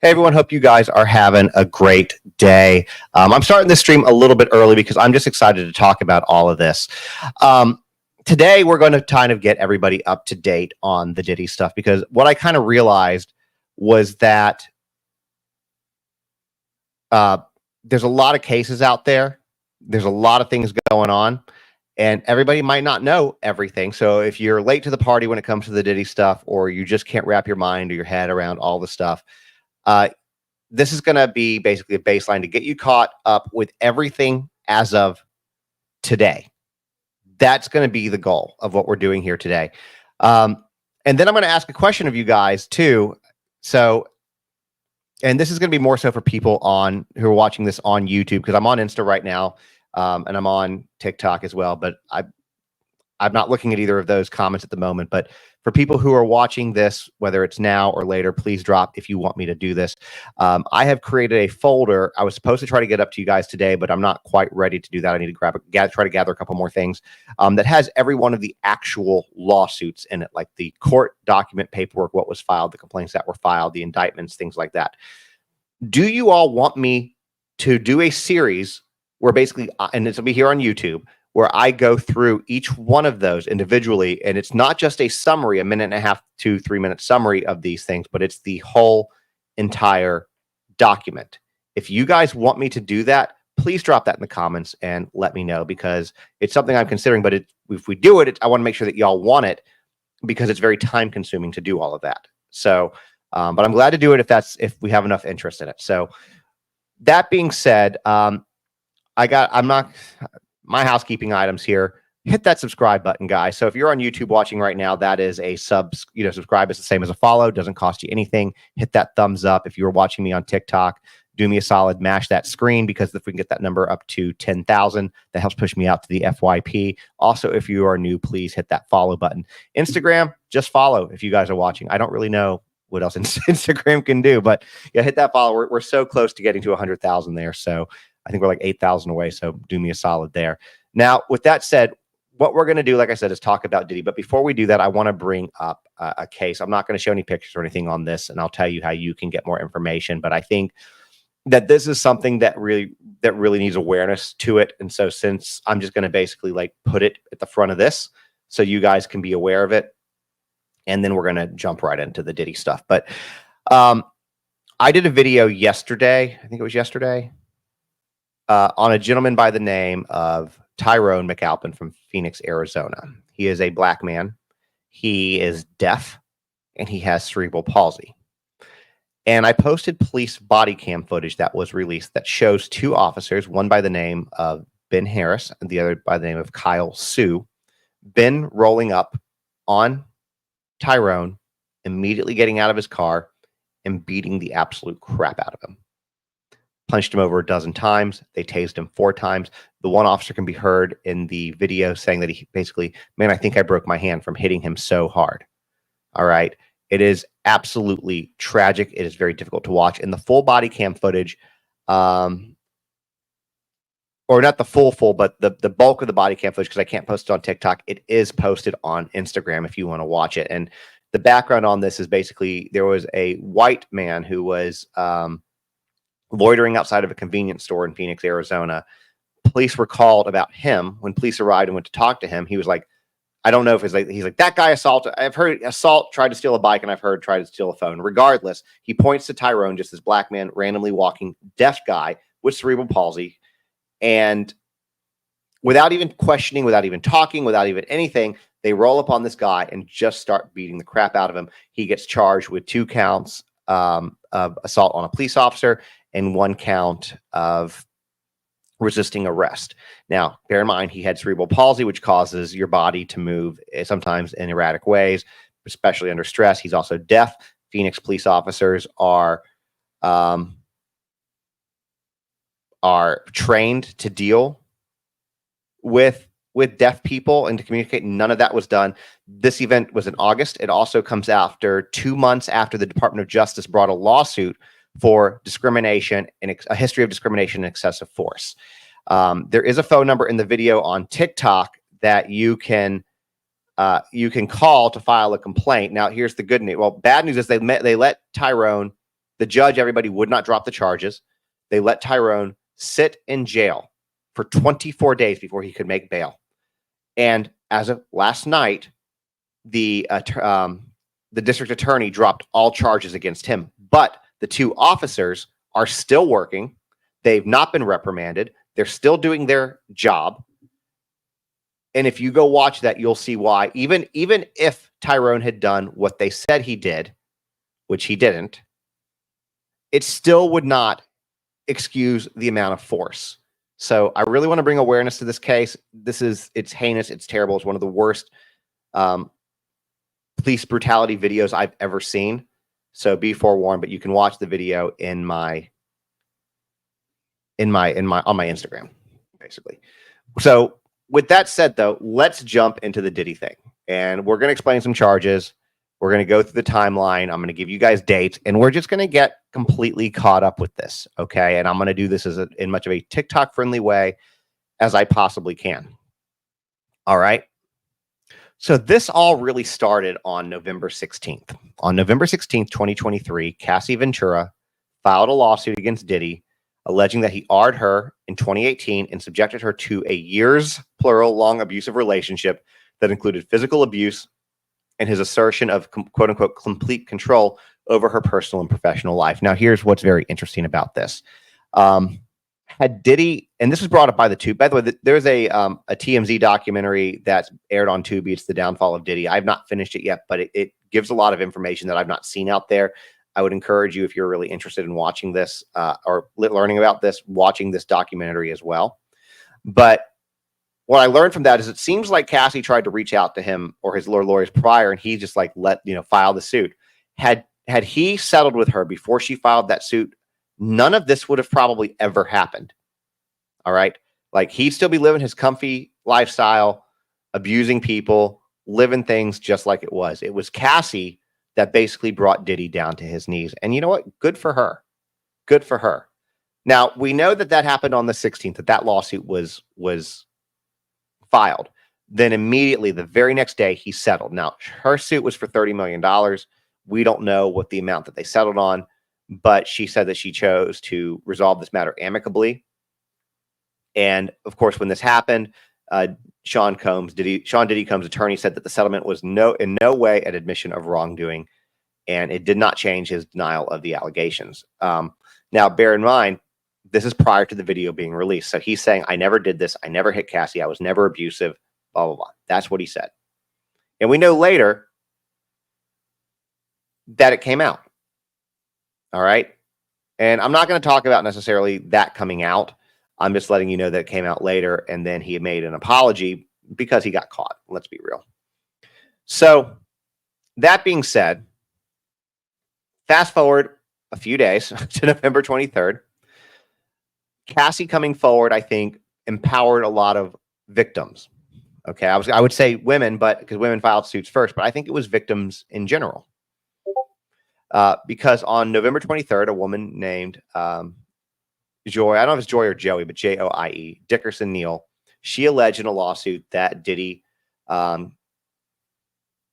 Hey everyone, hope you guys are having a great day. I'm starting this stream a little bit early because I'm just excited to talk about all of this. Today, we're going to kind of get everybody up to date on the Diddy stuff, because what I kind of realized was that there's a lot of cases out there. There's a lot of things going on, and everybody might not know everything. So if you're late to the party when it comes to the Diddy stuff, or you just can't wrap your mind or your head around all the stuff, this is going to be basically a baseline to get you caught up with everything as of today. That's going to be the goal of what we're doing here today. And then I'm going to ask a question of you guys too. So, and this is going to be more so for people who are watching this on YouTube, because I'm on Insta right now, and I'm on TikTok as well, but I'm not looking at either of those comments at the moment. But for people who are watching this, whether it's now or later, please drop if you want me to do this. I have created a folder. I was supposed to try to get up to you guys today, but I'm not quite ready to do that. I need to try to gather a couple more things that has every one of the actual lawsuits in it, like the court document paperwork, what was filed, the complaints that were filed, the indictments, things like that. Do you all want me to do a series where basically, and this will be here on YouTube, where I go through each one of those individually, and it's not just a summary, a 1.5 to 3 minute summary of these things, but it's the whole entire document. If you guys want me to do that, please drop that in the comments and let me know, because it's something I'm considering. But if we do it, I want to make sure that y'all want it, because it's very time consuming to do all of that. So, but I'm glad to do it if we have enough interest in it. So that being said, my housekeeping items here. Hit that subscribe button, guys. So if you're on YouTube watching right now, that is a subscribe is the same as a follow. Doesn't cost you anything. Hit that thumbs up. If you were watching me on TikTok, do me a solid, mash that screen, because if we can get that number up to 10,000, that helps push me out to the FYP. Also, if you are new, please hit that follow button. Instagram, just follow if you guys are watching. I don't really know what else Instagram can do, but yeah, hit that follow. We're so close to getting to 100,000 there. So I think we're like 8,000 away. So do me a solid there. Now, with that said, what we're going to do, like I said, is talk about Diddy. But before we do that, I want to bring up a case. I'm not going to show any pictures or anything on this, and I'll tell you how you can get more information. But I think that this is something that really needs awareness to it. And so since I'm just going to basically like put it at the front of this so you guys can be aware of it, and then we're going to jump right into the Diddy stuff. But I did a video yesterday. I think it was yesterday. On a gentleman by the name of Tyrone McCalpin from Phoenix, Arizona. He is a black man. He is deaf, and he has cerebral palsy. And I posted police body cam footage that was released that shows two officers, one by the name of Ben Harris and the other by the name of Kyle Sue. Ben rolling up on Tyrone, immediately getting out of his car and beating the absolute crap out of him. Punched him over a dozen times. They tased him 4 times. The one officer can be heard in the video saying that he basically, man, I think I broke my hand from hitting him so hard. All right. It is absolutely tragic. It is very difficult to watch. And the full body cam footage, or not the full, but the bulk of the body cam footage, because I can't post it on TikTok, it is posted on Instagram if you want to watch it. And the background on this is basically there was a white man who was loitering outside of a convenience store in Phoenix, Arizona. Police were called about him. When police arrived and went to talk to him, he was like, I don't know if it's like, he's like, that guy assaulted. I've heard assault, tried to steal a bike, and I've heard tried to steal a phone. Regardless, he points to Tyrone, just this black man, randomly walking, deaf guy with cerebral palsy. And without even questioning, without even talking, without even anything, they roll up on this guy and just start beating the crap out of him. He gets charged with 2 counts of assault on a police officer and 1 count of resisting arrest. Now, bear in mind, he had cerebral palsy, which causes your body to move sometimes in erratic ways, especially under stress. He's also deaf. Phoenix police officers are trained to deal with deaf people and to communicate. None of that was done. This event was in August. It also comes after 2 months after the Department of Justice brought a lawsuit for discrimination and a history of discrimination and excessive force. There is a phone number in the video on TikTok that you can call to file a complaint. Now, here's the good news. Well, bad news is they let Tyrone The judge, everybody would not drop the charges. They let Tyrone sit in jail for 24 days before he could make bail. And as of last night, the district attorney dropped all charges against him. But the two officers are still working. They've not been reprimanded. They're still doing their job. And if you go watch that, you'll see why. Even if Tyrone had done what they said he did, which he didn't, it still would not excuse the amount of force. So I really want to bring awareness to this case. It's heinous. It's terrible. It's one of the worst police brutality videos I've ever seen. So be forewarned, but you can watch the video on my Instagram, basically. So with that said, though, let's jump into the Diddy thing. And we're going to explain some charges. We're going to go through the timeline. I'm going to give you guys dates, and we're just going to get completely caught up with this, okay? And I'm going to do this in much of a TikTok-friendly way as I possibly can. All right? So this all really started on November 16th. On November 16th, 2023, Cassie Ventura filed a lawsuit against Diddy, alleging that he R'd her in 2018 and subjected her to a years, plural, long abusive relationship that included physical abuse and his assertion of quote unquote complete control over her personal and professional life. Now, here's what's very interesting about this. Had Diddy, and this was brought up by the Tube. By the way, there's a TMZ documentary that's aired on Tubi. It's The Downfall of Diddy. I've not finished it yet, but it gives a lot of information that I've not seen out there. I would encourage you, if you're really interested in watching this or learning about this, watching this documentary as well. But what I learned from that is it seems like Cassie tried to reach out to him or his lawyers prior, and he just like file the suit. Had he settled with her before she filed that suit, none of this would have probably ever happened. All right. Like, he'd still be living his comfy lifestyle, abusing people, living things just like it was. It was Cassie that basically brought Diddy down to his knees. And you know what? Good for her. Good for her. Now, we know that happened on the 16th, that lawsuit was filed. Then immediately, the very next day, he settled. Now, her suit was for $30 million. We don't know what the amount that they settled on, but she said that she chose to resolve this matter amicably. And of course, when this happened, Sean Diddy Combs' attorney said that the settlement was in no way an admission of wrongdoing, and it did not change his denial of the allegations. Now, bear in mind, this is prior to the video being released. So he's saying, I never did this. I never hit Cassie. I was never abusive, blah, blah, blah. That's what he said. And we know later that it came out. All right. And I'm not going to talk about necessarily that coming out. I'm just letting you know that it came out later, and then he made an apology because he got caught. Let's be real. So that being said, fast forward a few days to November 23rd. Cassie coming forward, I think, empowered a lot of victims. Okay, I would say women, but because women filed suits first, but I think it was victims in general. Because on November 23rd, a woman named Joy, I don't know if it's Joy or Joey, but Joie, Dickerson Neal, she alleged in a lawsuit that Diddy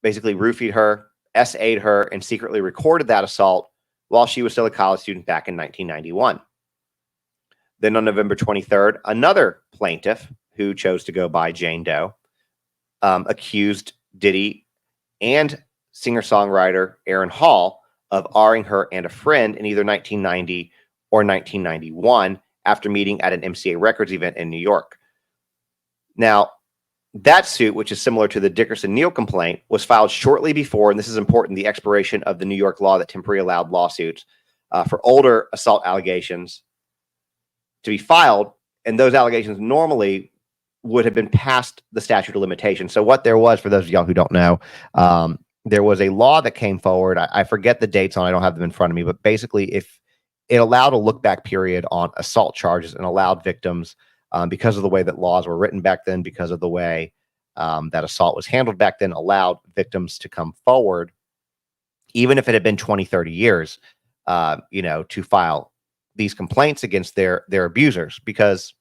basically roofied her, SA'd her, and secretly recorded that assault while she was still a college student back in 1991. Then on November 23rd, another plaintiff who chose to go by Jane Doe accused Diddy and singer-songwriter Aaron Hall of R-ing her and a friend in either 1990 or 1991 after meeting at an MCA Records event in New York. Now, that suit, which is similar to the Dickerson Neal complaint, was filed shortly before, and this is important, the expiration of the New York law that temporarily allowed lawsuits for older assault allegations to be filed, and those allegations normally would have been past the statute of limitations. So what there was, for those of y'all who don't know, there was a law that came forward. I forget the dates on, I don't have them in front of me, but basically if it allowed a look-back period on assault charges and allowed victims, because of the way that laws were written back then, because of the way that assault was handled back then, allowed victims to come forward, even if it had been 20, 30 years, to file these complaints against their abusers, because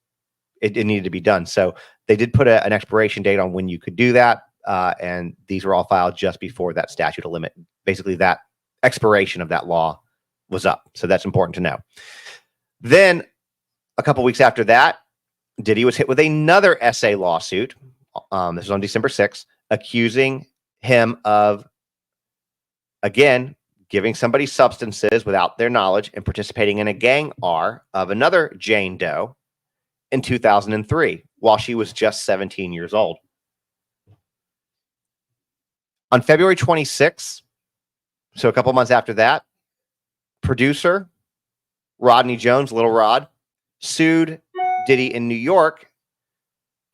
it needed to be done. So they did put an expiration date on when you could do that. And these were all filed just before that statute of limit. Basically, that expiration of that law was up. So that's important to know. Then a couple weeks after that, Diddy was hit with another SA lawsuit. This was on December 6th, accusing him of, again, giving somebody substances without their knowledge and participating in a gang R of another Jane Doe in 2003 while she was just 17 years old. On February 26th, so a couple months after that, producer Rodney Jones, Little Rod, sued Diddy in New York,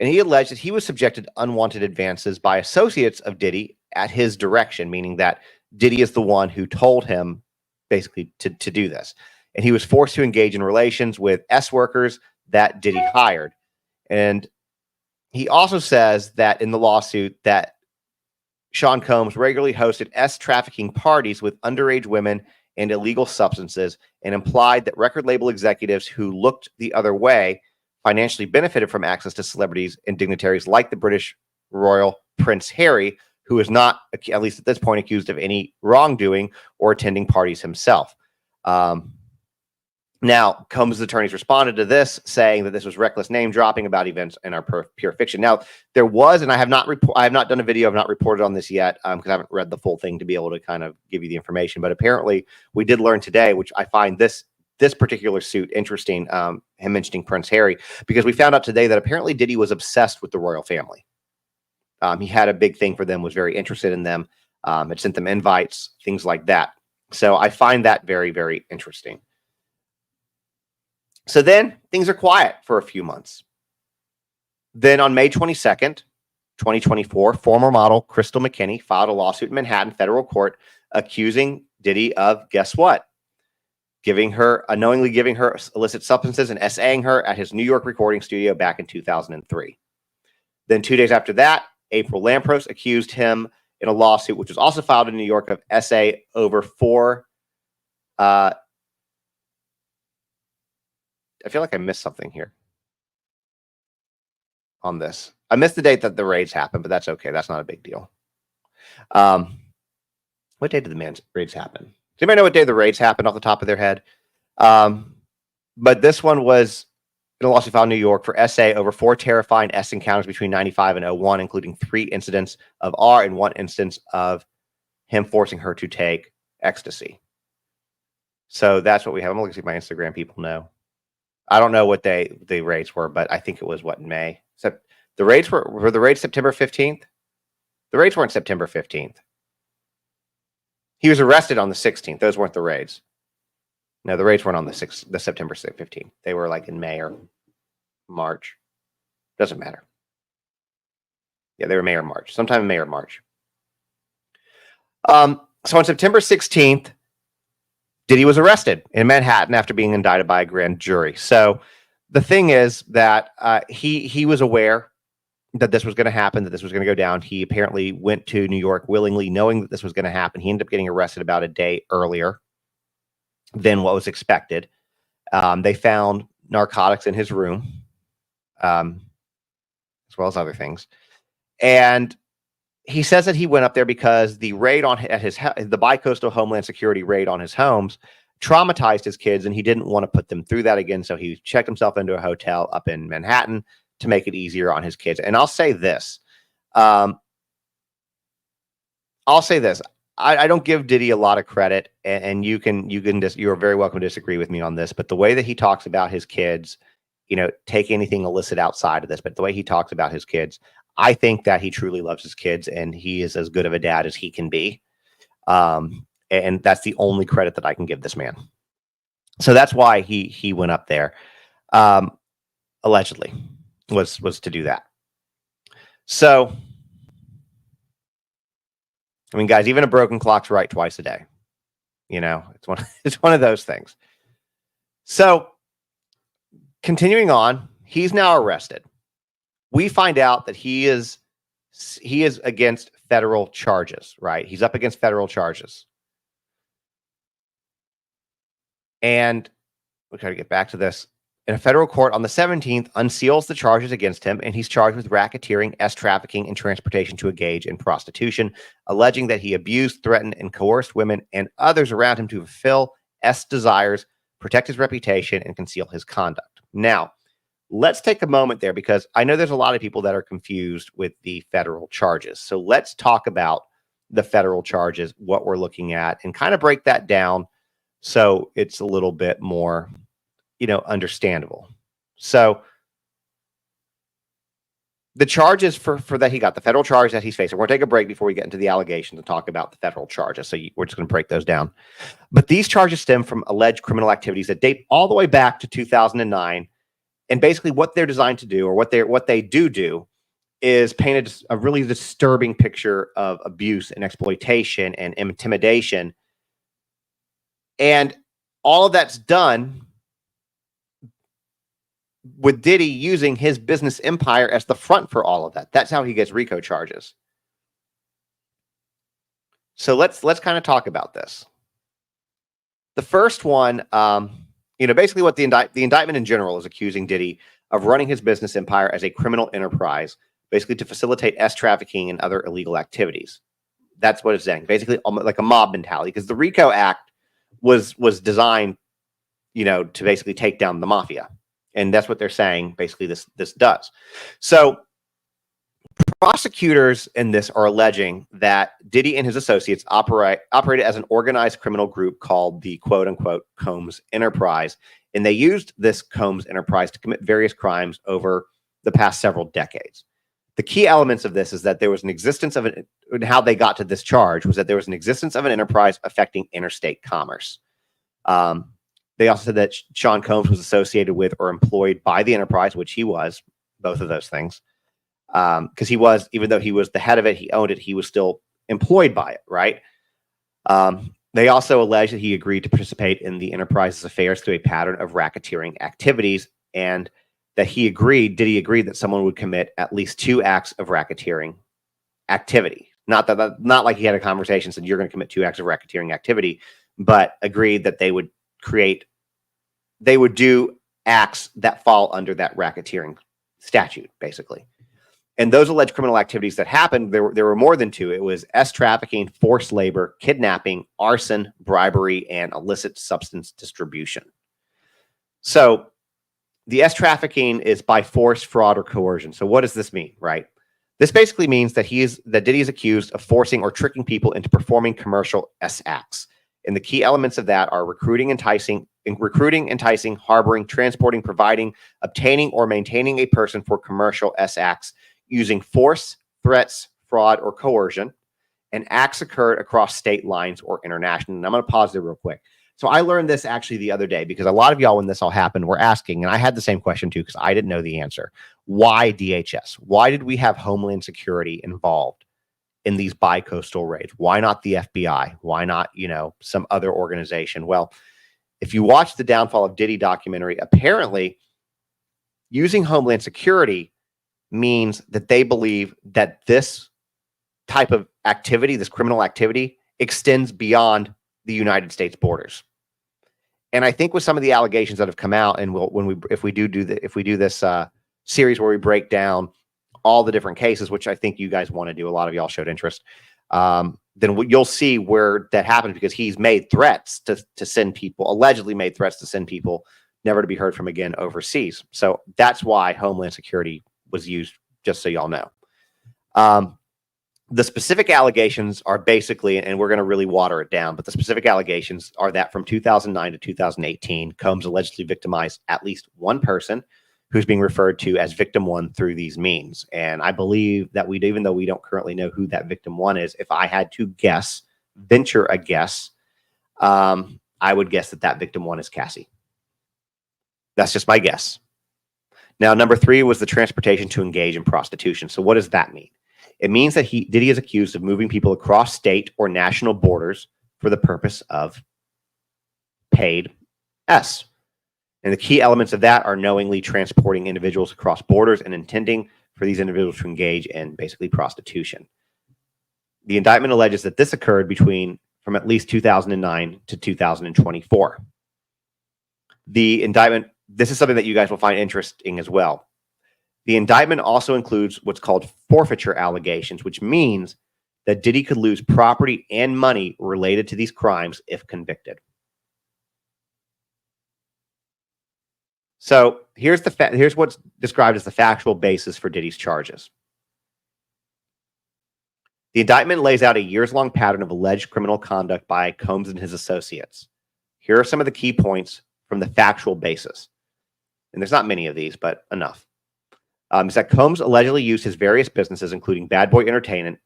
and he alleged that he was subjected to unwanted advances by associates of Diddy at his direction, meaning that Diddy is the one who told him basically to do this. And he was forced to engage in relations with S workers that Diddy hired. And he also says that in the lawsuit that Sean Combs regularly hosted S trafficking parties with underage women and illegal substances, and implied that record label executives who looked the other way financially benefited from access to celebrities and dignitaries like the British royal Prince Harry, who is not, at least at this point, accused of any wrongdoing or attending parties himself. Now, Combs' attorneys responded to this, saying that this was reckless name dropping about events in our pure fiction. Now, there was, and I have not done a video, I've not reported on this yet because I haven't read the full thing to be able to kind of give you the information. But apparently, we did learn today, which I find this particular suit interesting, him mentioning Prince Harry, because we found out today that apparently Diddy was obsessed with the royal family. He had a big thing for them, was very interested in them, had sent them invites, things like that. So I find that very, very interesting. So then things are quiet for a few months. Then on May 22nd, 2024, former model Crystal McKinney filed a lawsuit in Manhattan federal court accusing Diddy of, guess what? Unknowingly giving her illicit substances and SAing her at his New York recording studio back in 2003. Then 2 days after that, April Lampros accused him in a lawsuit, which was also filed in New York, of SA over four. I feel like I missed something here on this. I missed the date that the raids happened, but that's okay. That's not a big deal. What day did the raids happen? Does anybody know what day the raids happened off the top of their head? But this one was in a lawsuit filed in New York for SA over 4 terrifying S encounters between 95 and 01, including 3 incidents of R and 1 instance of him forcing her to take ecstasy. So that's what we have. I'm looking to see if my Instagram people know. I don't know what the raids were, but I think it was in May. So the raids were the raids September 15th? The raids weren't September 15th. He was arrested on the 16th. Those weren't the raids. No, the raids weren't on the September 15th. They were like in May or March. Doesn't matter. Yeah, they were May or March. Sometime in May or March. So on September 16th, Diddy was arrested in Manhattan after being indicted by a grand jury. So the thing is that he was aware that this was going to happen, that this was going to go down. He apparently went to New York willingly, knowing that this was going to happen. He ended up getting arrested about a day earlier than what was expected. They found narcotics in his room, as well as other things. And he says that he went up there because the raid the Bicoastal Homeland Security raid on his homes traumatized his kids, and he didn't want to put them through that again. So he checked himself into a hotel up in Manhattan to make it easier on his kids. And I'll say this. I don't give Diddy a lot of credit, and you are very welcome to disagree with me on this. But the way that he talks about his kids, take anything illicit outside of this, but the way he talks about his kids, I think that he truly loves his kids, and he is as good of a dad as he can be. And that's the only credit that I can give this man. So that's why he went up there, allegedly, was to do that. So, I mean, guys, even a broken clock's right twice a day. It's one of those things. So, continuing on, he's now arrested. We find out that he is against federal charges, right? He's up against federal charges. And we'll try to get back to this. In a federal court on the 17th, unseals the charges against him, and he's charged with racketeering, trafficking, and transportation to engage in prostitution, alleging that he abused, threatened, and coerced women and others around him to fulfill S desires protect his reputation and conceal his conduct. Now, let's take a moment there because I know there's a lot of people that are confused with the federal charges. So let's talk about the federal charges, what we're looking at, and kind of break that down so it's a little bit more, understandable. So the charges for that he got, the federal charge that he's facing. We're going to take a break before we get into the allegations and talk about the federal charges. So we're just going to break those down. But these charges stem from alleged criminal activities that date all the way back to 2009. And basically what they're designed to do, or what they do is paint a really disturbing picture of abuse and exploitation and intimidation. And all of that's done with Diddy using his business empire as the front for all of that. That's how he gets RICO charges. So let's kind of talk about this. The first one, basically what the indictment in general is accusing Diddy of running his business empire as a criminal enterprise, basically to facilitate S trafficking and other illegal activities. That's what it's saying. Basically, like a mob mentality, because the RICO Act was designed, to basically take down the mafia. And that's what they're saying, basically, this does. So prosecutors in this are alleging that Diddy and his associates operated as an organized criminal group called the quote-unquote Combs Enterprise. And they used this Combs Enterprise to commit various crimes over the past several decades. The key elements of this is that there was an existence of and how they got to this charge was that there was an existence of an enterprise affecting interstate commerce. They also said that Sean Combs was associated with or employed by the enterprise, which he was, both of those things. Because he was, even though he was the head of it, he owned it, he was still employed by it, right? They also allege that he agreed to participate in the enterprise's affairs through a pattern of racketeering activities, and that Diddy agreed that someone would commit at least 2 acts of racketeering activity. Not like he had a conversation, said you're going to commit 2 acts of racketeering activity, but agreed that they would do acts that fall under that racketeering statute, basically. And those alleged criminal activities that happened, there were more than 2. It was S trafficking, forced labor, kidnapping, arson, bribery, and illicit substance distribution. So the S trafficking is by force, fraud, or coercion. So what does this mean, right? This basically means that Diddy is accused of forcing or tricking people into performing commercial S acts. And the key elements of that are recruiting, enticing, harboring, transporting, providing, obtaining, or maintaining a person for commercial S acts using force, threats, fraud, or coercion. And acts occurred across state lines or international. And I'm going to pause there real quick. So I learned this actually the other day because a lot of y'all, when this all happened, were asking, and I had the same question too because I didn't know the answer. Why DHS? Why did we have Homeland Security involved in these bi-coastal raids? Why not the FBI? Why not, some other organization? Well, if you watch the Downfall of Diddy documentary, apparently using Homeland Security means that they believe that this type of activity, this criminal activity, extends beyond the United States borders. And I think with some of the allegations that have come out, and if we do this series where we break down all the different cases, which I think you guys want to do, a lot of y'all showed interest, then you'll see where that happens because he's made threats to send people, allegedly made threats to send people never to be heard from again overseas. So that's why Homeland Security was used, just so y'all know. The specific allegations are basically, and we're going to really water it down, but the specific allegations are that from 2009 to 2018, Combs allegedly victimized at least one person who's being referred to as victim 1 through these means. And I believe that even though we don't currently know who that victim 1 is, if I had to venture a guess, I would guess that victim 1 is Cassie. That's just my guess. Now, number 3 was the transportation to engage in prostitution. So what does that mean? It means that Diddy is accused of moving people across state or national borders for the purpose of paid S. And the key elements of that are knowingly transporting individuals across borders and intending for these individuals to engage in basically prostitution. The indictment alleges that this occurred from at least 2009 to 2024. The indictment, this is something that you guys will find interesting as well. The indictment also includes what's called forfeiture allegations, which means that Diddy could lose property and money related to these crimes if convicted. So here's what's described as the factual basis for Diddy's charges. The indictment lays out a years-long pattern of alleged criminal conduct by Combs and his associates. Here are some of the key points from the factual basis. And there's not many of these, but enough. Is that Combs allegedly used his various businesses, including Bad Boy Entertainment,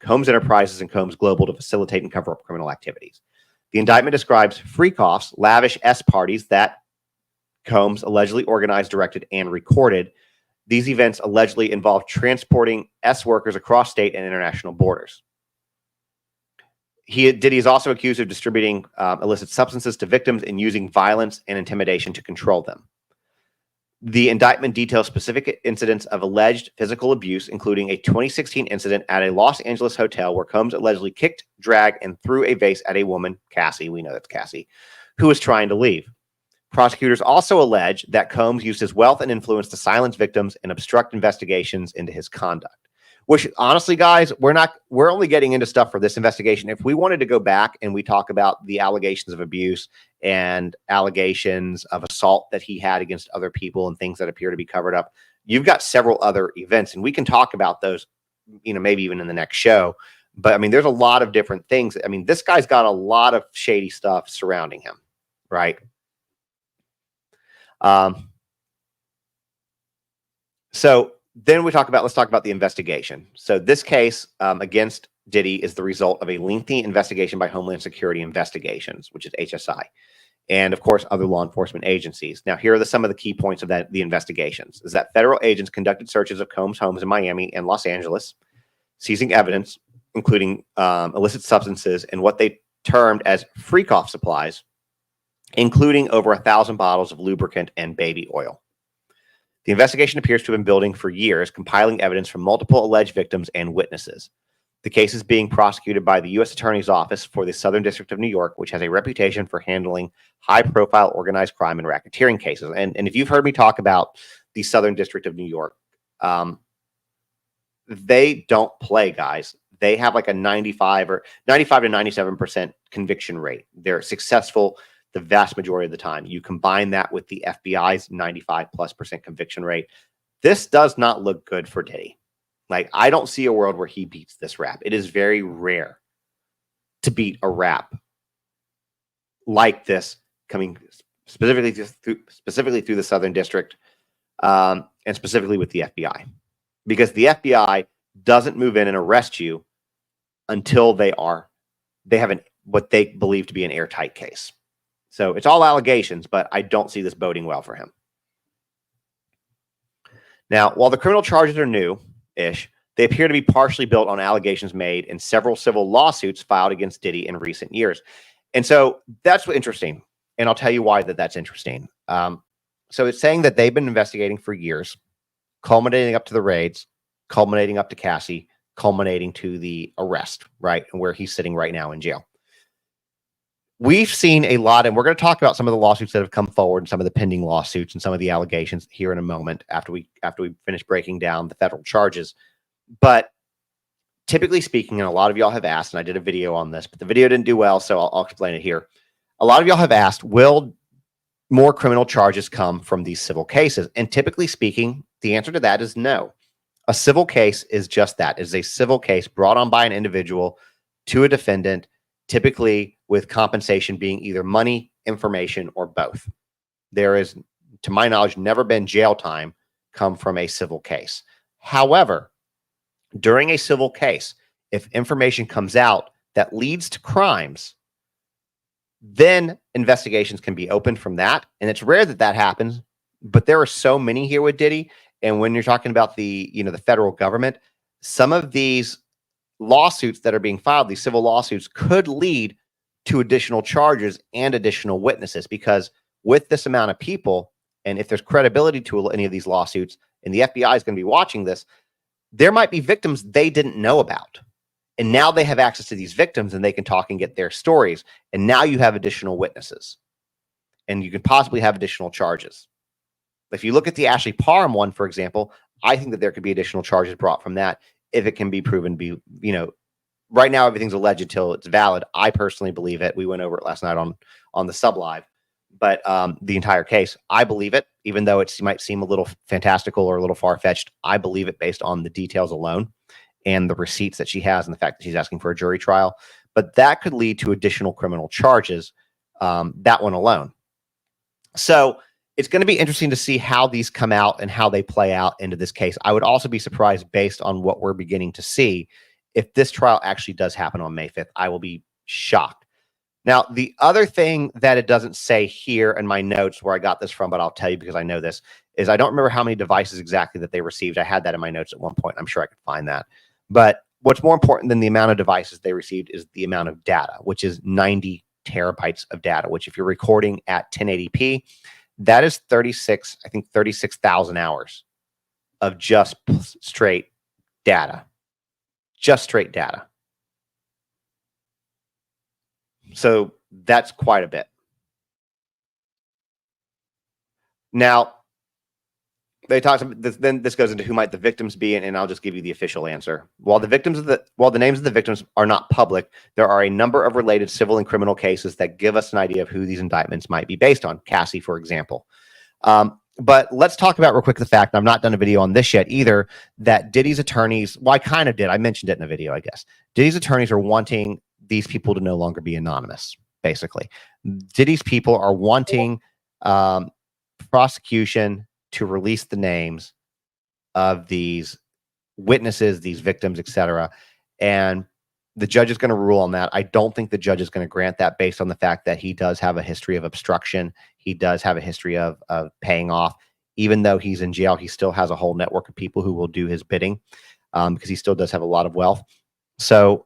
Combs Enterprises, and Combs Global, to facilitate and cover up criminal activities. The indictment describes freak-offs, lavish S-parties that Combs allegedly organized, directed, and recorded. These events allegedly involved transporting S-workers across state and international borders. Diddy is also accused of distributing illicit substances to victims and using violence and intimidation to control them. The indictment details specific incidents of alleged physical abuse, including a 2016 incident at a Los Angeles hotel where Combs allegedly kicked, dragged, and threw a vase at a woman, Cassie, we know that's Cassie, who was trying to leave. Prosecutors also allege that Combs used his wealth and influence to silence victims and obstruct investigations into his conduct. Which, honestly, guys, we're only getting into stuff for this investigation. If we wanted to go back and we talk about the allegations of abuse and allegations of assault that he had against other people and things that appear to be covered up, you've got several other events, and we can talk about those, maybe even in the next show. But I mean, there's a lot of different things. I mean, this guy's got a lot of shady stuff surrounding him, right? So then let's talk about the investigation. So this case against Diddy is the result of a lengthy investigation by Homeland Security Investigations, which is HSI, and of course other law enforcement agencies. Now, here are some of the key points of the investigations. Is that federal agents conducted searches of Combs' homes in Miami and Los Angeles, seizing evidence, including illicit substances and what they termed as freak-off supplies, including over 1,000 bottles of lubricant and baby oil. The investigation appears to have been building for years, compiling evidence from multiple alleged victims and witnesses. The case is being prosecuted by the U.S. Attorney's Office for the Southern District of New York, which has a reputation for handling high-profile organized crime and racketeering cases. And if you've heard me talk about the Southern District of New York, they don't play, guys. They have like a 95 to 97% conviction rate. They're successful the vast majority of the time. You combine that with the FBI's 95+% conviction rate. This does not look good for Diddy. Like, I don't see a world where he beats this rap. It is very rare to beat a rap like this, coming specifically through the Southern District, and specifically with the FBI, because the FBI doesn't move in and arrest you until they have what they believe to be an airtight case. So it's all allegations, but I don't see this boding well for him. Now, while the criminal charges are new-ish, they appear to be partially built on allegations made in several civil lawsuits filed against Diddy in recent years. And so that's what's interesting. And I'll tell you why that's interesting. So it's saying that they've been investigating for years, culminating up to the raids, culminating up to Cassie, culminating to the arrest, right? And where he's sitting right now in jail. We've seen a lot, and we're going to talk about some of the lawsuits that have come forward, and some of the pending lawsuits, and some of the allegations here in a moment after we finish breaking down the federal charges. But typically speaking, and a lot of y'all have asked, and I did a video on this, but the video didn't do well, so I'll explain it here. A lot of y'all have asked, will more criminal charges come from these civil cases? And typically speaking, the answer to that is no. A civil case is just that. It is a civil case brought on by an individual to a defendant, typically with compensation being either money, information, or both. There is, to my knowledge, never been jail time come from a civil case. However, during a civil case, if information comes out that leads to crimes, then investigations can be opened from that. And it's rare that that happens, but there are so many here with Diddy. And when you're talking about the federal government, some of these lawsuits that are being filed, these civil lawsuits, could lead to additional charges and additional witnesses, because with this amount of people, and if there's credibility to any of these lawsuits, and the FBI is going to be watching this, there might be victims they didn't know about. And now they have access to these victims and they can talk and get their stories. And now you have additional witnesses and you can possibly have additional charges. If you look at the Ashley Parham one, for example, I think that there could be additional charges brought from that if it can be proven to be, right now everything's alleged until it's valid. I personally believe it. We went over it last night on the sub live, but the entire case, I believe it, even though it might seem a little fantastical or a little far-fetched. I believe it based on the details alone and the receipts that she has and the fact that she's asking for a jury trial. But that could lead to additional criminal charges, that one alone. So it's going to be interesting to see how these come out and how they play out into this case. I would also be surprised, based on what we're beginning to see, if this trial actually does happen on May 5th. I will be shocked. Now, the other thing that it doesn't say here in my notes where I got this from, but I'll tell you because I know this, is I don't remember how many devices exactly that they received. I had that in my notes at one point. I'm sure I could find that. But what's more important than the amount of devices they received is the amount of data, which is 90 terabytes of data, which if you're recording at 1080p, that is 36,000 hours of just straight data. Just straight data. So that's quite a bit. Now, they talked about this, then this goes into who might the victims be, and I'll just give you the official answer. While the names of the victims are not public, there are a number of related civil and criminal cases that give us an idea of who these indictments might be based on. Cassie, for example. But let's talk about real quick the fact, and I've not done a video on this yet either, that Diddy's attorneys, well, I kind of did. I mentioned it in a video, I guess. Diddy's attorneys are wanting these people to no longer be anonymous, basically. Diddy's people are wanting prosecution to release the names of these witnesses, these victims, etc. And the judge is going to rule on that. I don't think the judge is going to grant that based on the fact that he does have a history of obstruction. He does have a history of paying off. Even though he's in jail, he still has a whole network of people who will do his bidding, because he still does have a lot of wealth. So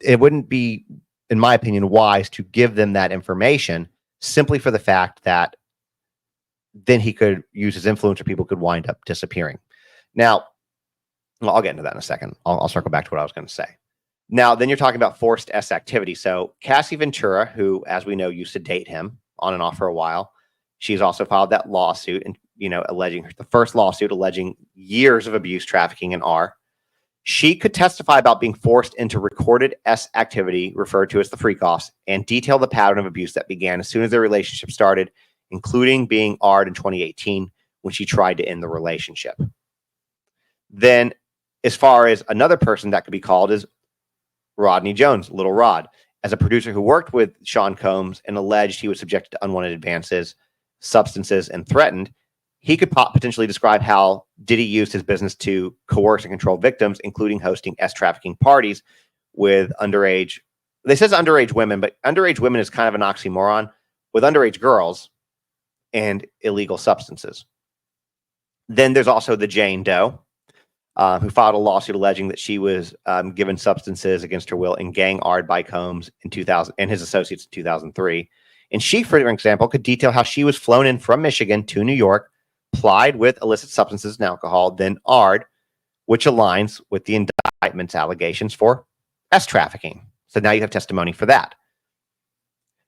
it wouldn't be, in my opinion, wise to give them that information simply for the fact that then he could use his influence or people could wind up disappearing. Now, well, I'll get into that in a second. I'll circle back to what I was going to say. Now, then you're talking about forced S activity. So Cassie Ventura, who, as we know, used to date him on and off for a while, she's also filed that lawsuit and, alleging the first lawsuit alleging years of abuse, trafficking, and R. She could testify about being forced into recorded S activity, referred to as the freak offs, and detail the pattern of abuse that began as soon as their relationship started, including being R'd in 2018 when she tried to end the relationship. Then, as far as another person that could be called is Rodney Jones, Little Rod, as a producer who worked with Sean Combs and alleged he was subjected to unwanted advances, substances, and threatened. He could potentially describe how Diddy used his business to coerce and control victims, including hosting S trafficking parties with underage. They says underage women, but underage women is kind of an oxymoron, with underage girls and illegal substances. Then there's also the Jane Doe, who filed a lawsuit alleging that she was given substances against her will and gang R'd by Combs in 2000 and his associates in 2003. And she, for example, could detail how she was flown in from Michigan to New York, plied with illicit substances and alcohol, then R'd, which aligns with the indictment's allegations for S trafficking. So now you have testimony for that.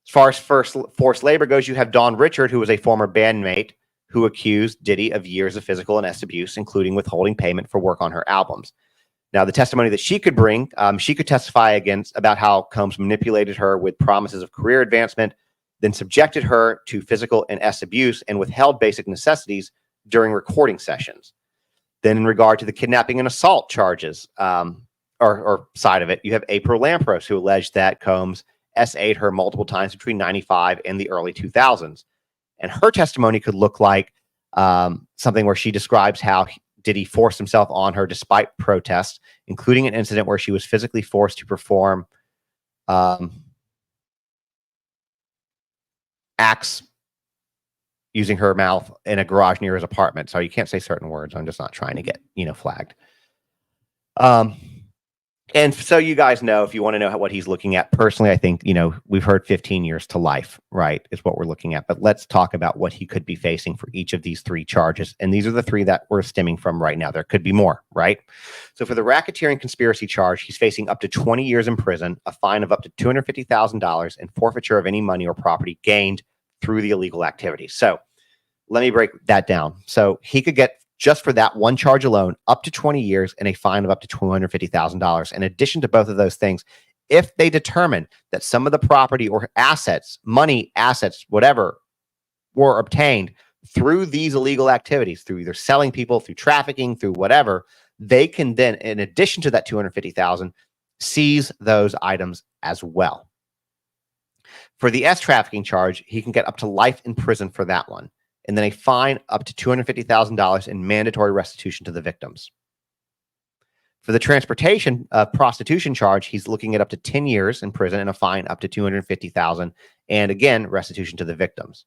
As far as forced labor goes, you have Dawn Richard, who was a former bandmate who accused Diddy of years of physical and S abuse, including withholding payment for work on her albums. Now, the testimony that she could bring, she could testify about how Combs manipulated her with promises of career advancement, then subjected her to physical and S abuse and withheld basic necessities during recording sessions. Then in regard to the kidnapping and assault charges, or side of it, you have April Lampros, who alleged that Combs S8'd her multiple times between 95 and the early 2000s. And her testimony could look like something where she describes how Diddy forced himself on her despite protests, including an incident where she was physically forced to perform acts using her mouth in a garage near his apartment. So you can't say certain words. I'm just not trying to get, flagged. And so you guys know, if you want to know what he's looking at, personally, I think, we've heard 15 years to life, right, is what we're looking at. But let's talk about what he could be facing for each of these three charges. And these are the three that we're stemming from right now. There could be more, right? So for the racketeering conspiracy charge, he's facing up to 20 years in prison, a fine of up to $250,000, and forfeiture of any money or property gained through the illegal activity. So let me break that down. So he could get, just for that one charge alone, up to 20 years and a fine of up to $250,000. In addition to both of those things, If they determine that some of the property or assets, money, assets, whatever, were obtained through these illegal activities, through either selling people, through trafficking, through whatever, they can then, in addition to that $250,000, seize those items as well. For the S trafficking charge, he can get up to life in prison for that one, and then a fine up to $250,000 in mandatory restitution to the victims. For the transportation prostitution charge, he's looking at up to 10 years in prison and a fine up to $250,000, and again, restitution to the victims.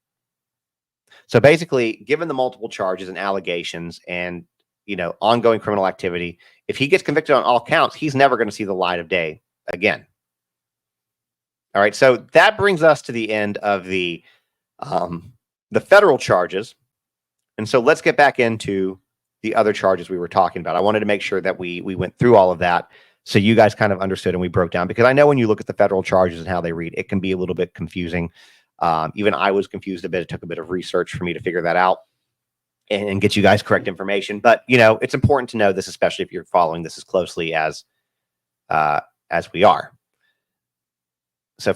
So basically, given the multiple charges and allegations and, ongoing criminal activity, if he gets convicted on all counts, he's never going to see the light of day again. All right, so that brings us to the end of the federal charges. And so let's get back into the other charges we were talking about. I wanted to make sure that we went through all of that so you guys kind of understood and we broke down, because I know when you look at the federal charges and how they read, it can be a little bit confusing. Even I was confused a bit. It took a bit of research for me to figure that out and get you guys correct information. But, it's important to know this, especially if you're following this as closely as we are. So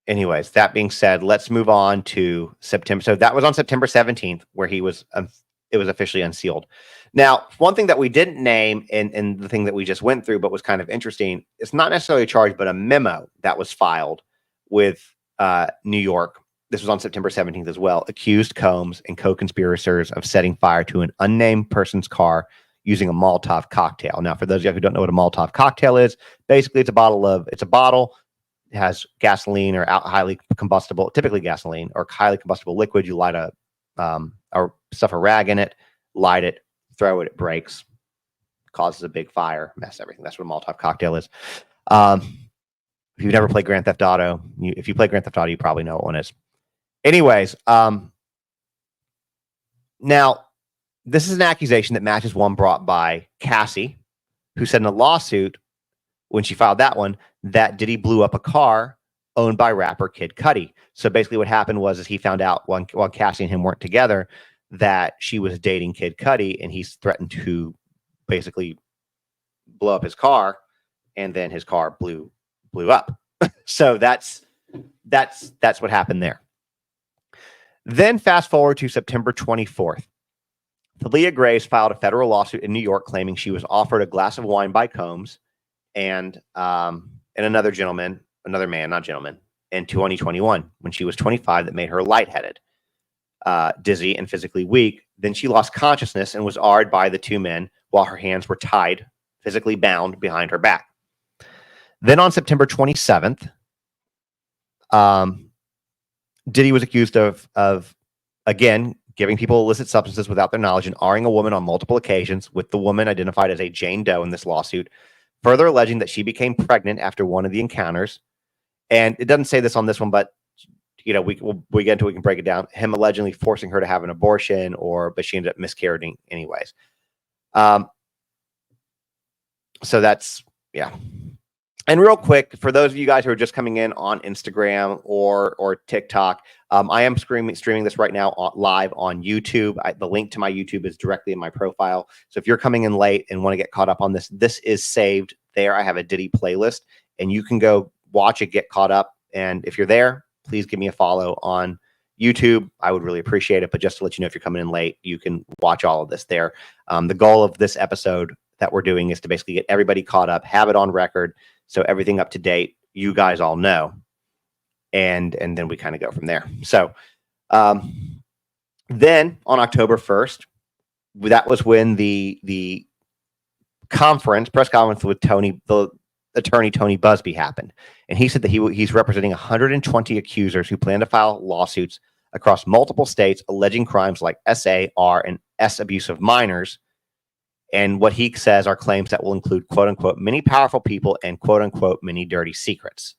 anyways, that being said, let's move on to September. So that was on September 17th where it was officially unsealed. Now, one thing that we didn't name in the thing that we just went through, but was kind of interesting, it's not necessarily a charge, but a memo that was filed with New York. This was on September 17th as well. Accused Combs and co-conspirators of setting fire to an unnamed person's car using a Molotov cocktail. Now, for those of you who don't know what a Molotov cocktail is, basically it's a bottle. It has gasoline or highly combustible, typically gasoline or highly combustible liquid. You light or stuff a rag in it, light it, throw it, it breaks, causes a big fire, mess everything. That's what a Molotov cocktail is. If you've never played Grand Theft Auto, if you play Grand Theft Auto, you probably know what one is. Anyways, now this is an accusation that matches one brought by Cassie, who said in a lawsuit when she filed that one that Diddy blew up a car owned by rapper Kid Cudi. So basically what happened was he found out while Cassie and him weren't together that she was dating Kid Cudi, and he's threatened to basically blow up his car, and then his car blew up. So that's what happened there. Then fast forward to September 24th. Thalia Graves filed a federal lawsuit in New York claiming she was offered a glass of wine by Combs and another man, not gentleman, in 2021 when she was 25 that made her lightheaded, dizzy, and physically weak. Then she lost consciousness and was AR'd by the two men while her hands were tied, physically bound behind her back. Then on September 27th, Diddy was accused of again, giving people illicit substances without their knowledge and AR'ing a woman on multiple occasions, with the woman identified as a Jane Doe in this lawsuit, further alleging that she became pregnant after one of the encounters. And it doesn't say this on this one, but we get into it, we can break it down. Him allegedly forcing her to have an abortion, but she ended up miscarrying anyways. So that's, yeah. And real quick, for those of you guys who are just coming in on Instagram or TikTok, I am streaming this right now live on YouTube. The link to my YouTube is directly in my profile. So if you're coming in late and want to get caught up on this, this is saved there. I have a Diddy playlist, and you can go watch it, get caught up. And if you're there, please give me a follow on YouTube. I would really appreciate it. But just to let you know, if you're coming in late, you can watch all of this there. The goal of this episode that we're doing is to basically get everybody caught up, have it on record, so everything up to date, you guys all know, and then we kind of go from there. So then on October 1st, that was when the press conference with the attorney Tony Busby happened, and he said that he's representing 120 accusers who plan to file lawsuits across multiple states alleging crimes like SA, R, and S abuse of minors. And what he says are claims that will include, quote unquote, many powerful people and, quote unquote, many dirty secrets.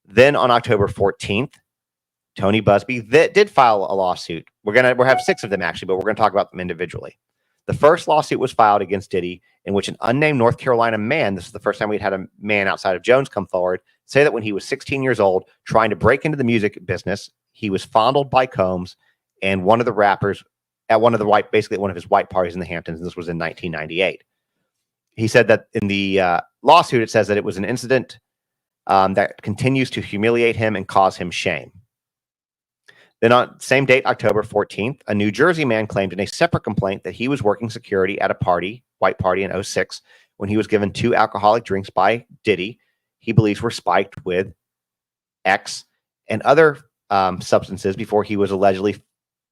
Then on October 14th, Tony Busby did file a lawsuit. We'll have 6 of them actually, but we're going to talk about them individually. The first lawsuit was filed against Diddy, in which an unnamed North Carolina man, this is the first time we'd had a man outside of Jones come forward, say that when he was 16 years old, trying to break into the music business, he was fondled by Combs and one of the rappers at one of his white parties in the Hamptons, and this was in 1998. He said that in the lawsuit, it says that it was an incident that continues to humiliate him and cause him shame. Then on same date, October 14th, a New Jersey man claimed in a separate complaint that he was working security at a party, white party in 06, when he was given 2 alcoholic drinks by Diddy. He believes were spiked with X and other substances before he was allegedly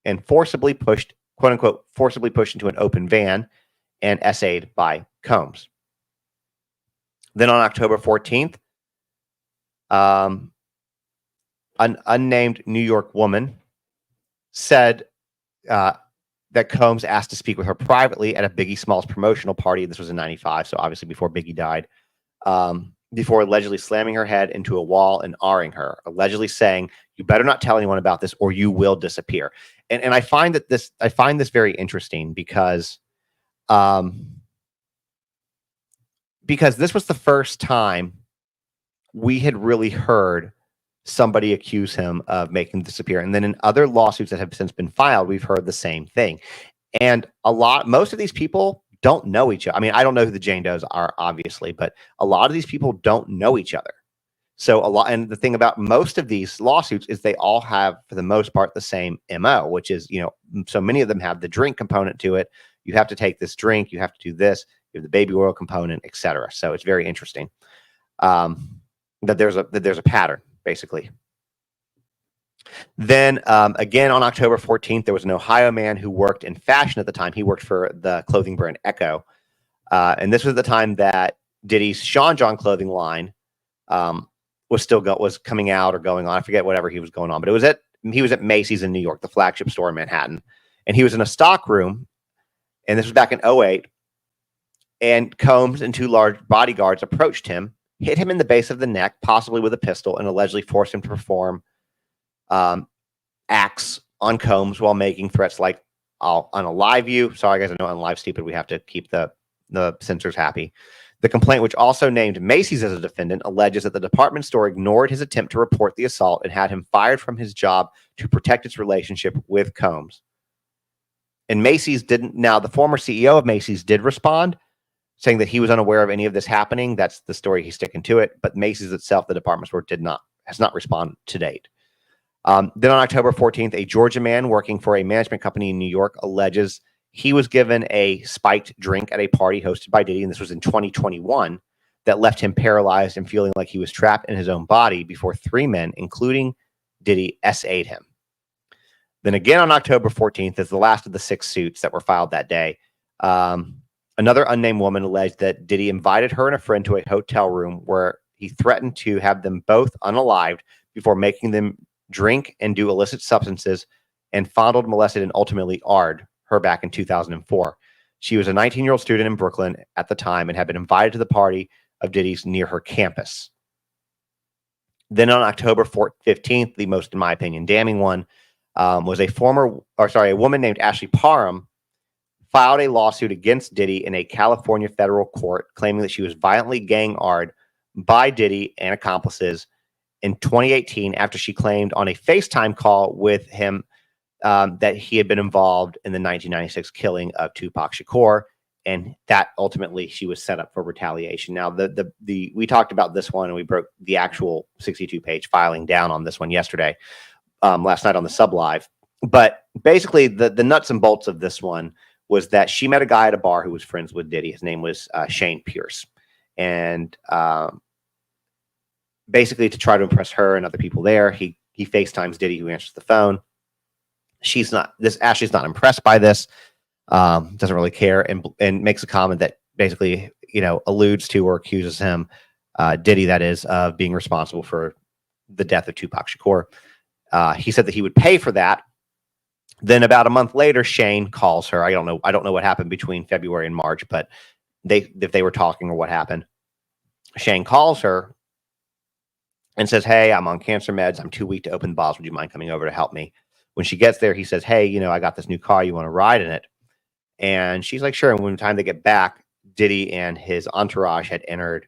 and forcibly pushed, quote unquote, forcibly pushed into an open van and essayed by Combs. Then on October 14th, an unnamed New York woman said that Combs asked to speak with her privately at a Biggie Smalls promotional party. This was in 95, so obviously before Biggie died, before allegedly slamming her head into a wall and R-ing her, allegedly saying, "You better not tell anyone about this or you will disappear." And I find this very interesting because this was the first time we had really heard somebody accuse him of making him disappear. And then in other lawsuits that have since been filed, we've heard the same thing. And most of these people don't know each other. I mean, I don't know who the Jane Does are, obviously, but a lot of these people don't know each other. So and the thing about most of these lawsuits is they all have, for the most part, the same MO, which is, so many of them have the drink component to it. You have to take this drink, you have to do this, you have the baby oil component, etc. So it's very interesting that there's a pattern, basically. Then again on October 14th, there was an Ohio man who worked in fashion at the time. He worked for the clothing brand Echo. And this was the time that Diddy's Sean John clothing line was coming out or going on. I forget whatever he was going on, but he was at Macy's in New York, the flagship store in Manhattan. And he was in a stock room. And this was back in 08. And Combs and 2 large bodyguards approached him, hit him in the base of the neck, possibly with a pistol, and allegedly forced him to perform acts on Combs while making threats like, "I'll unalive you." Sorry, guys, I know unalive stupid. We have to keep the censors happy. The complaint, which also named Macy's as a defendant, alleges that the department store ignored his attempt to report the assault and had him fired from his job to protect its relationship with Combs. And Macy's didn't. Now, the former CEO of Macy's did respond, saying that he was unaware of any of this happening. That's the story. He's sticking to it. But Macy's itself, the department store, has not responded to date. Then on October 14th, a Georgia man working for a management company in New York alleges he was given a spiked drink at a party hosted by Diddy, and this was in 2021, that left him paralyzed and feeling like he was trapped in his own body before 3 men, including Diddy, essayed him. Then again on October 14th is the last of the 6 suits that were filed that day. Another unnamed woman alleged that Diddy invited her and a friend to a hotel room where he threatened to have them both unalived before making them drink and do illicit substances, and fondled, molested, and ultimately R'd her back in 2004. She was a 19-year-old student in Brooklyn at the time and had been invited to the party of Diddy's near her campus. Then on October 15th, the most, in my opinion, damning one, was a woman named Ashley Parham filed a lawsuit against Diddy in a California federal court, claiming that she was violently gang-R'd by Diddy and accomplices in 2018 after she claimed on a FaceTime call with him that he had been involved in the 1996 killing of Tupac Shakur, and that ultimately she was set up for retaliation. Now, we talked about this one, and we broke the actual 62-page filing down on this one yesterday, last night on the Sub Live. But basically, the nuts and bolts of this one was that she met a guy at a bar who was friends with Diddy. His name was Shane Pierce, and basically to try to impress her and other people there, he FaceTimes Diddy, who answers the phone. Ashley's not impressed by this, doesn't really care, and makes a comment that basically, alludes to or accuses him, Diddy, that is, of being responsible for the death of Tupac Shakur. He said that he would pay for that. Then about a month later, Shane calls her. I don't know what happened between February and March, but if they were talking or what happened. Shane calls her and says, "Hey, I'm on cancer meds. I'm too weak to open the bottles. Would you mind coming over to help me?" When she gets there, he says, "Hey, I got this new car. You want to ride in it?" And she's like, "Sure." And when the time they get back, Diddy and his entourage had entered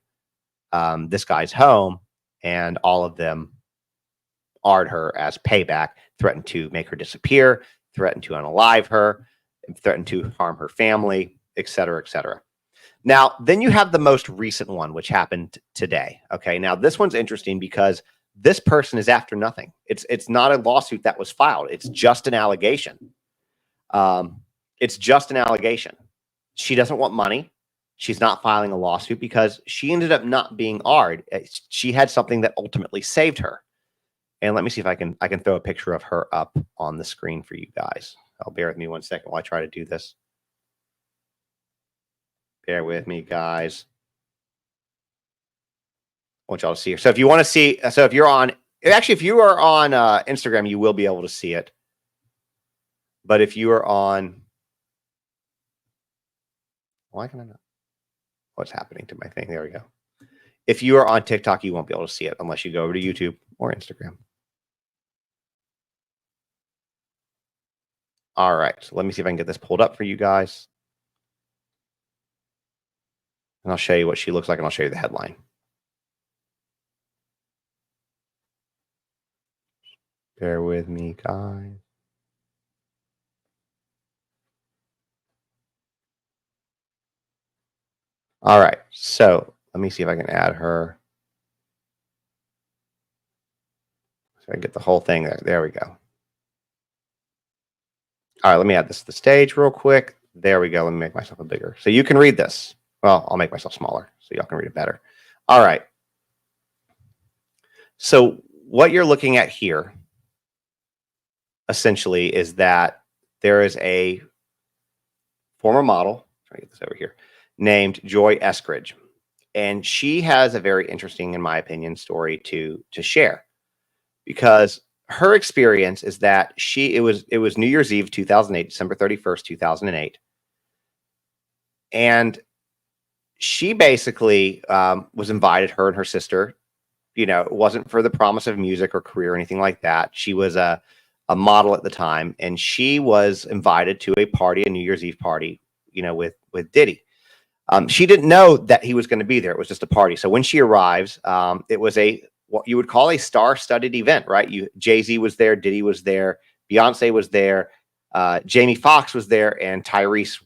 this guy's home, and all of them R'd her as payback, threatened to make her disappear, threatened to unalive her, threatened to harm her family, etc., etc. Now, then you have the most recent one, which happened today. Okay. Now, this one's interesting because this person is after nothing. It's not a lawsuit that was filed. It's just an allegation. It's just an allegation. She doesn't want money. She's not filing a lawsuit because she ended up not being AR'd. She had something that ultimately saved her. And let me see if I can throw a picture of her up on the screen for you guys. I'll bear with me 1 second while I try to do this. Bear with me, guys. I want y'all to see her. So if you want to see, so if you're on, actually, if you are on Instagram, you will be able to see it. But if you are on, why can I not? What's happening to my thing? There we go. If you are on TikTok, you won't be able to see it unless you go over to YouTube or Instagram. All right. So let me see if I can get this pulled up for you guys. And I'll show you what she looks like, and I'll show you the headline. Bear with me, guys. All right. So let me see if I can add her. So I get the whole thing there. There we go. All right. Let me add this to the stage real quick. There we go. Let me make myself a bigger. So you can read this. Well, I'll make myself smaller so y'all can read it better. All right. So what you're looking at here essentially is that there is a former model, try to get this over here, named Joy Eskridge. And she has a very interesting, in my opinion, story to share, because her experience is that it was New Year's Eve 2008, December 31st, 2008. And she basically was invited, her and her sister. You know, it wasn't for the promise of music or career or anything like that. She was a model at the time, and she was invited to a party, a New Year's Eve party, you know, with Diddy. She didn't know that he was going to be there. It was just a party. So when she arrives, it was what you would call a star-studded event, right? Jay-Z was there, Diddy was there, Beyonce was there, Jamie Foxx was there, and Tyrese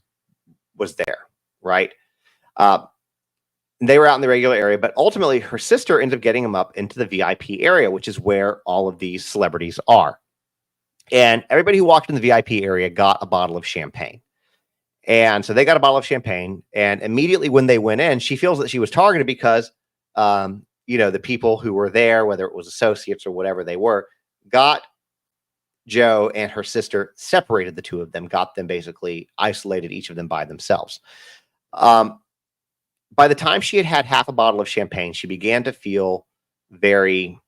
was there, right? They were out in the regular area, but ultimately her sister ends up getting him up into the VIP area, which is where all of these celebrities are. And everybody who walked in the VIP area got a bottle of champagne. And so they got a bottle of champagne. And immediately when they went in, she feels that she was targeted because, you know, the people who were there, whether it was associates or whatever they were, got Joe and her sister, separated the two of them, got them basically isolated, each of them by themselves. By the time she had had half a bottle of champagne, she began to feel very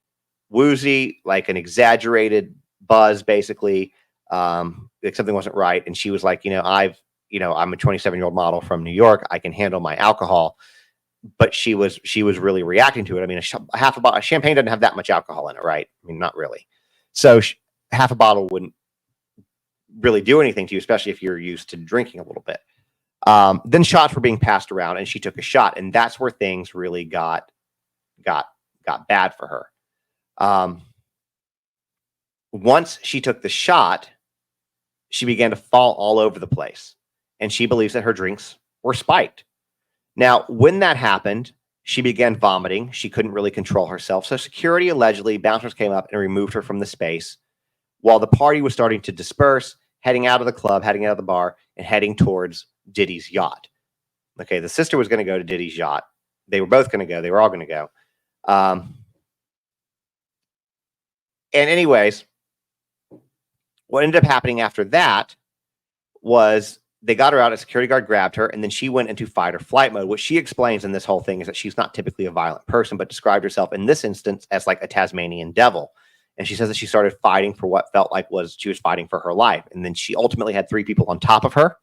woozy, like an exaggerated buzz, basically, like something wasn't right. And she was like, I'm a 27-year-old model from New York. I can handle my alcohol. But she was really reacting to it. I mean, half a bottle of champagne doesn't have that much alcohol in it, right? I mean, not really. So half a bottle wouldn't really do anything to you, especially if you're used to drinking a little bit. Then shots were being passed around, and she took a shot, and that's where things really got bad for her. Once she took the shot, she began to fall all over the place, and she believes that her drinks were spiked. Now, when that happened, she began vomiting. She couldn't really control herself. So security, allegedly, bouncers came up and removed her from the space while the party was starting to disperse, heading out of the club, heading out of the bar, and heading towards Diddy's yacht. Okay, the sister was going to go to Diddy's yacht. They were both going to go. They were all going to go. And anyways, what ended up happening after that was they got her out, a security guard grabbed her, and then she went into fight or flight mode. What she explains in this whole thing is that she's not typically a violent person, but described herself in this instance as like a Tasmanian devil. And she says that she started fighting for what felt like she was fighting for her life. And then she ultimately had 3 people on top of her.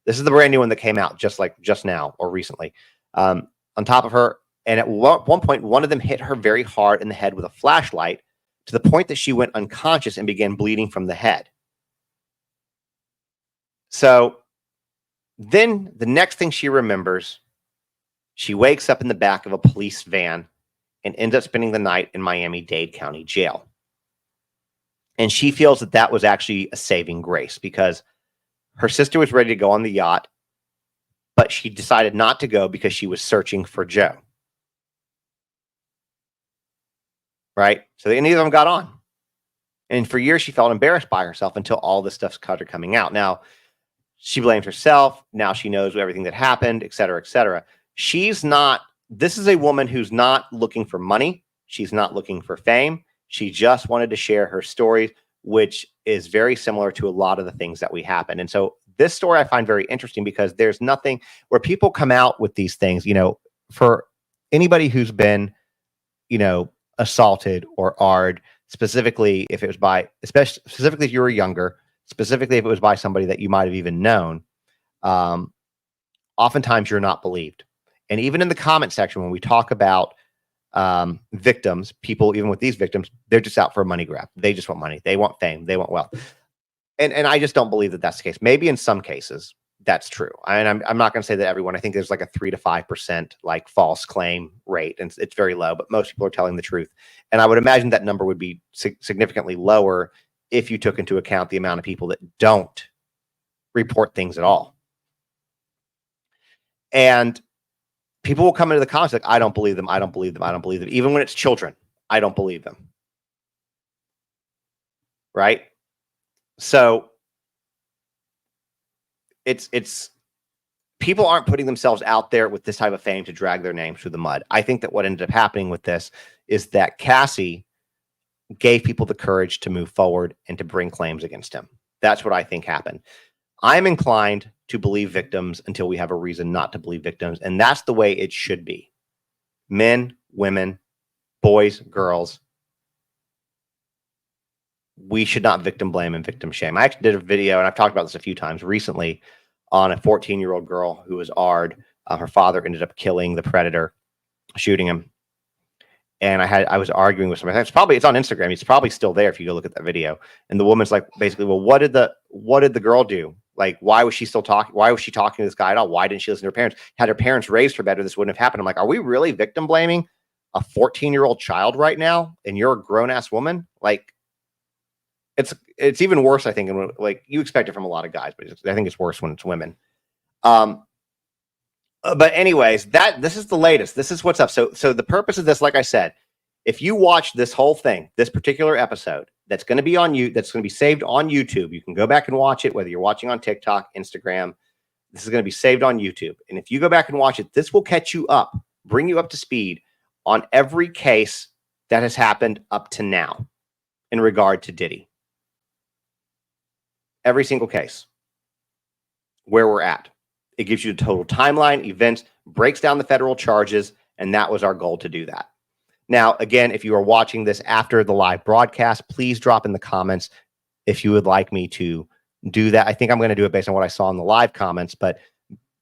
This is the brand new one that came out just now or recently, on top of her. And at one point, one of them hit her very hard in the head with a flashlight to the point that she went unconscious and began bleeding from the head. So then the next thing she remembers, she wakes up in the back of a police van and ends up spending the night in Miami-Dade County Jail. And she feels that that was actually a saving grace because her sister was ready to go on the yacht, but she decided not to go because she was searching for Joe. Right? So neither of them got on. And for years, she felt embarrassed by herself until all this stuff started coming out. Now, she blames herself. Now she knows everything that happened, et cetera, et cetera. This is a woman who's not looking for money. She's not looking for fame. She just wanted to share her story, which is very similar to a lot of the things that we happen. And so this story I find very interesting because there's nothing where people come out with these things, for anybody who's been, assaulted or AR'd, specifically if you were younger, specifically if it was by somebody that you might have even known, oftentimes you're not believed. And even in the comment section, when we talk about victims, people, even with these victims, they're just out for a money grab. They just want money. They want fame. They want wealth. And I just don't believe that that's the case. Maybe in some cases that's true. And I'm not going to say that everyone. I think there's like a 3 to 5% like false claim rate, and it's very low. But most people are telling the truth. And I would imagine that number would be significantly lower if you took into account the amount of people that don't report things at all. And people will come into the comments like, I don't believe them. I don't believe them. I don't believe them. Even when it's children, I don't believe them. Right? So it's people aren't putting themselves out there with this type of fame to drag their name through the mud. I think that what ended up happening with this is that Cassie gave people the courage to move forward and to bring claims against him. That's what I think happened. I'm inclined to believe victims until we have a reason not to believe victims. And that's the way it should be. Men, women, boys, girls. We should not victim blame and victim shame. I actually did a video, and I've talked about this a few times recently, on a 14-year-old girl who was AR'd. Her father ended up killing the predator, shooting him. And I was arguing with somebody. It's on Instagram. It's probably still there if you go look at that video. And the woman's like, basically, well, what did the girl do? Like, why was she still talking? Why was she talking to this guy at all? Why didn't she listen to her parents? Had her parents raised her better, this wouldn't have happened. I'm like, are we really victim blaming a 14-year-old child right now? And you're a grown ass woman? Like, it's even worse, I think. And like, you expect it from a lot of guys, but I think it's worse when it's women. But anyways, this is the latest. This is what's up. So the purpose of this, like I said, if you watch this whole thing, this particular episode, that's going to be that's going to be saved on YouTube. You can go back and watch it, whether you're watching on TikTok, Instagram. This is going to be saved on YouTube. And if you go back and watch it, this will catch you up, bring you up to speed on every case that has happened up to now in regard to Diddy. Every single case, where we're at. It gives you the total timeline, events, breaks down the federal charges, and that was our goal to do that. Now, again, if you are watching this after the live broadcast, please drop in the comments if you would like me to do that. I think I'm going to do it based on what I saw in the live comments, but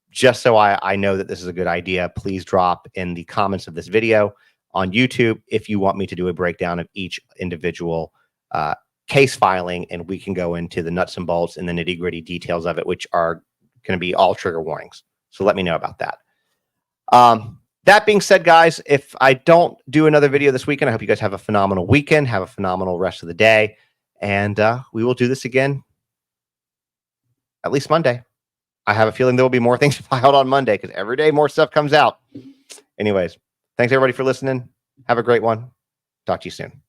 just so I know that this is a good idea, please drop in the comments of this video on YouTube if you want me to do a breakdown of each individual case filing, and we can go into the nuts and bolts and the nitty-gritty details of it, which are going to be all trigger warnings. So let me know about that. That being said, guys, if I don't do another video this weekend, I hope you guys have a phenomenal weekend, have a phenomenal rest of the day, and we will do this again at least Monday. I have a feeling there will be more things filed on Monday because every day more stuff comes out. Anyways, thanks everybody for listening. Have a great one. Talk to you soon.